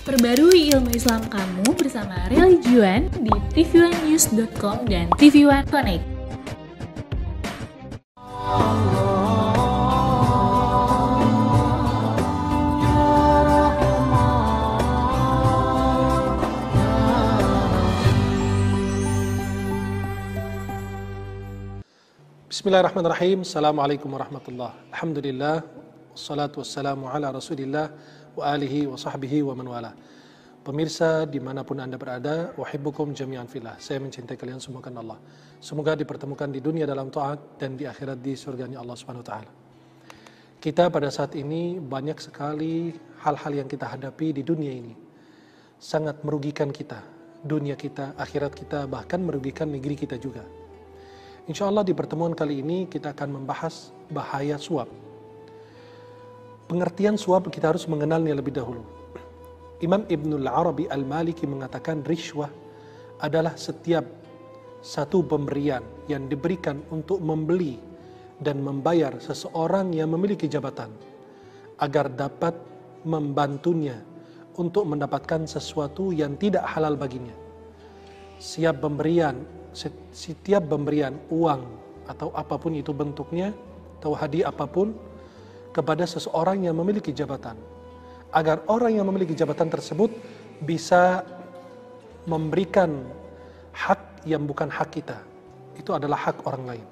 Perbarui ilmu Islam kamu bersama Religion di tv1news.com dan TV1 Connect. Bismillahirrahmanirrahim. Assalamualaikum warahmatullahi wabarakatuh. Alhamdulillah, wassalatu wassalamu ala rasulillah wa alihi wa sahbihi wa man wala. Pemirsa dimanapun Anda berada, wahibbukum jami'an fillah. Saya mencintai kalian semua karena Allah. Semoga dipertemukan di dunia dalam taat dan di akhirat di surganya Allah Subhanahu wa taala. Kita pada saat ini banyak sekali hal-hal yang kita hadapi di dunia ini. Sangat merugikan kita, dunia kita, akhirat kita, bahkan merugikan negeri kita juga. Insya Allah di pertemuan kali ini kita akan membahas bahaya suap. Pengertian suap kita harus mengenalnya lebih dahulu. Imam Ibnul Arabi Al-Maliki mengatakan rishwah adalah setiap satu pemberian yang diberikan untuk membeli dan membayar seseorang yang memiliki jabatan agar dapat membantunya untuk mendapatkan sesuatu yang tidak halal baginya. Setiap pemberian uang atau apapun itu bentuknya atau hadiah apapun kepada seseorang yang memiliki jabatan agar orang yang memiliki jabatan tersebut bisa memberikan hak yang bukan hak kita, itu adalah hak orang lain.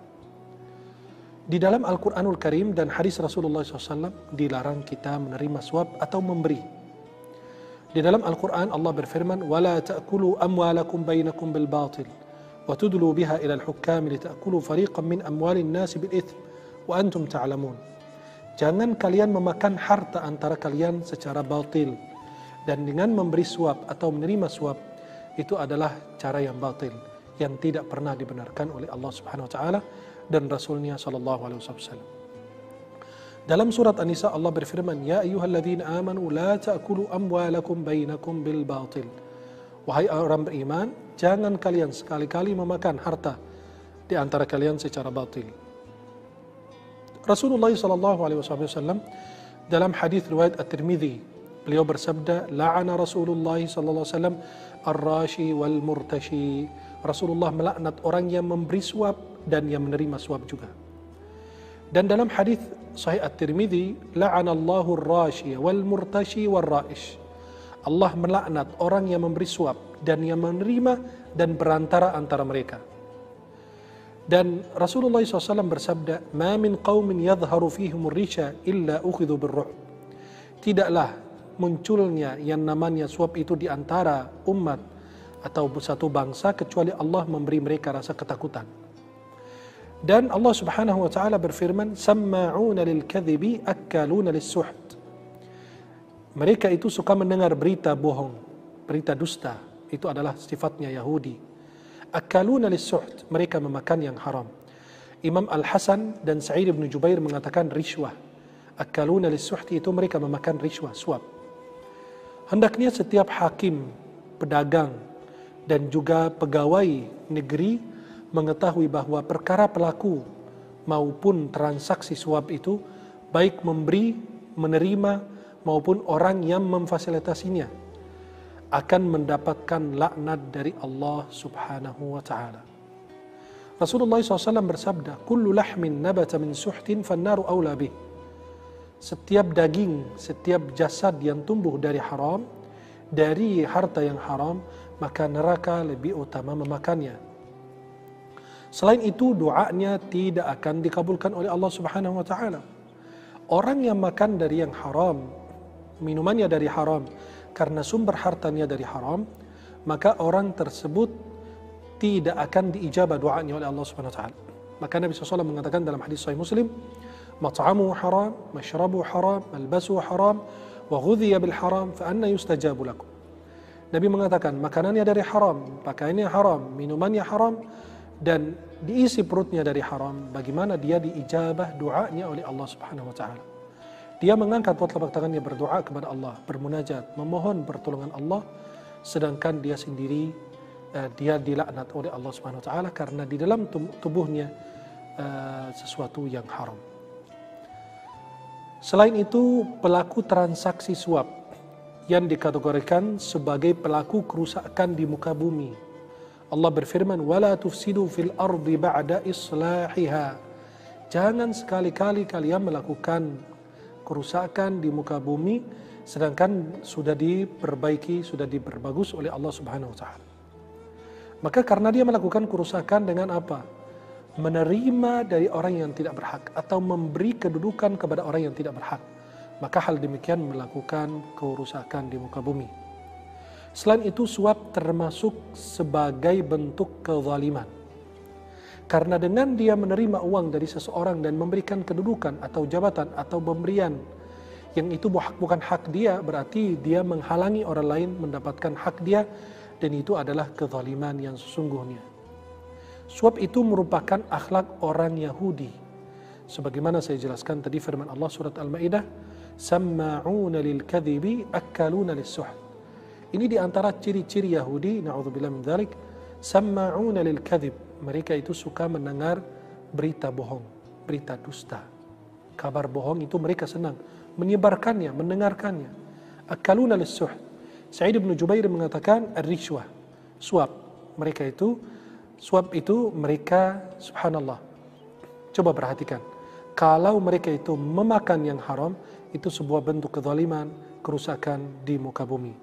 Di dalam Al-Quranul Karim dan hadis Rasulullah SAW dilarang kita menerima suap atau memberi. Di dalam Al-Quran Allah berfirman وَلَا تَأْكُلُوا أَمْوَالَكُمْ بَيْنَكُمْ بِالْبَاطِلِ وَتُدْلُوا بِهَا إِلَى الْحُكَّامِ لِتَأْكُلُوا فَرِيقًا مِنْ أَمْوَالِ النَّاسِ بِالْإِثْمِ وَأَنْتُمْ تَعْلَمُونَ. Jangan kalian memakan harta antara kalian secara batil, dan dengan memberi suap atau menerima suap itu adalah cara yang batil yang tidak pernah dibenarkan oleh Allah Subhanahu wa taala dan Rasulnya sallallahu alaihi wasallam. Dalam surat An-Nisa Allah berfirman, "Ya ayyuhalladzina amanu la ta'kulu amwalakum bainakum bil batil." Wahai orang beriman, jangan kalian sekali-kali memakan harta di antara kalian secara batil. Rasulullah SAW dalam hadis riwayat At-Tirmidzi, beliau bersabda, "La'ana Rasulullah SAW ar-rashi wal murtashi." Rasulullah melaknat orang yang memberi suap dan yang menerima suap juga. Dan dalam hadis Sahih At-Tirmidzi, "La'ana Allahu ar-rashi wal murtashi wal ra'ish." Allah melaknat orang yang memberi suap dan yang menerima dan berantara antara mereka. Dan Rasulullah SAW bersabda, "Ma min qaumin yadhharu fihim ar-risha illa ukhidhu bir-ru'b." Tidaklah munculnya yang namanya suap itu di antara umat atau satu bangsa kecuali Allah memberi mereka rasa ketakutan. Dan Allah Subhanahu wa taala berfirman, "Samma'una lil-kadhibi akkaluna lis-suht." Mereka itu suka mendengar berita bohong, berita dusta. Itu adalah sifatnya Yahudi. Akaluna lis-suht, mereka memakan yang haram. Imam Al-Hasan dan Sa'id bin Jubair mengatakan rishwah. Akaluna lis-suht itu mereka memakan rishwah, suap. Hendaknya setiap hakim, pedagang, dan juga pegawai negeri mengetahui bahwa perkara pelaku maupun transaksi suap itu baik memberi, menerima, maupun orang yang memfasilitasinya akan mendapatkan laknat dari Allah Subhanahu wa taala. Rasulullah SAW bersabda, "Kullu lahmin nabata min suhtin fannaru awla bih." Setiap daging, setiap jasad yang tumbuh dari haram, dari harta yang haram, maka neraka lebih utama memakannya. Selain itu, doanya tidak akan dikabulkan oleh Allah Subhanahu wa taala. Orang yang makan dari yang haram, minumannya dari haram, karena sumber hartanya dari haram, maka orang tersebut tidak akan diijabah doanya oleh Allah Subhanahu wa taala. Maka Nabi SAW mengatakan dalam hadis Sahih Muslim, "Mat'amuhu haram, mashrabuhu haram, malbasuhu haram, wa ghudhiya bil haram, fa anna yustajabu lakum." Nabi mengatakan makanannya dari haram, pakaiannya haram, minumannya haram, dan diisi perutnya dari haram, bagaimana dia diijabah doanya oleh Allah Subhanahu wa taala? Dia mengangkat telapak tangannya berdoa kepada Allah, bermunajat, memohon pertolongan Allah, sedangkan dia sendiri dia dilaknat oleh Allah Subhanahu wa taala karena di dalam tubuhnya sesuatu yang haram. Selain itu, pelaku transaksi suap yang dikategorikan sebagai pelaku kerusakan di muka bumi. Allah berfirman, "Wala tufsidu fil ardi ba'da islahiha." Jangan sekali-kali kalian melakukan kerusakan di muka bumi sedangkan sudah diperbaiki, sudah diperbagus oleh Allah Subhanahu wa taala. Maka karena dia melakukan kerusakan dengan apa? Menerima dari orang yang tidak berhak atau memberi kedudukan kepada orang yang tidak berhak. Maka hal demikian melakukan kerusakan di muka bumi. Selain itu, suap termasuk sebagai bentuk kezaliman. Karena dengan dia menerima uang dari seseorang dan memberikan kedudukan atau jabatan atau pemberian yang itu bukan hak dia, berarti dia menghalangi orang lain mendapatkan hak dia, dan itu adalah kezaliman yang sesungguhnya. Suap itu merupakan akhlak orang Yahudi. Sebagaimana saya jelaskan tadi firman Allah surat Al-Maidah, "Samma'una lil kadhibi akaluna lis-suht." Ini di antara ciri-ciri Yahudi, na'udzubillah min dzalik, samma'una lil kadhib. Mereka itu suka mendengar berita bohong, berita dusta. Kabar bohong itu mereka senang menyebarkannya, mendengarkannya. Akaluna lis-suht. Sa'id bin Jubair mengatakan ar-rishwah, suap. Suap itu mereka, subhanallah. Coba perhatikan. Kalau mereka itu memakan yang haram, itu sebuah bentuk kezaliman, kerusakan di muka bumi.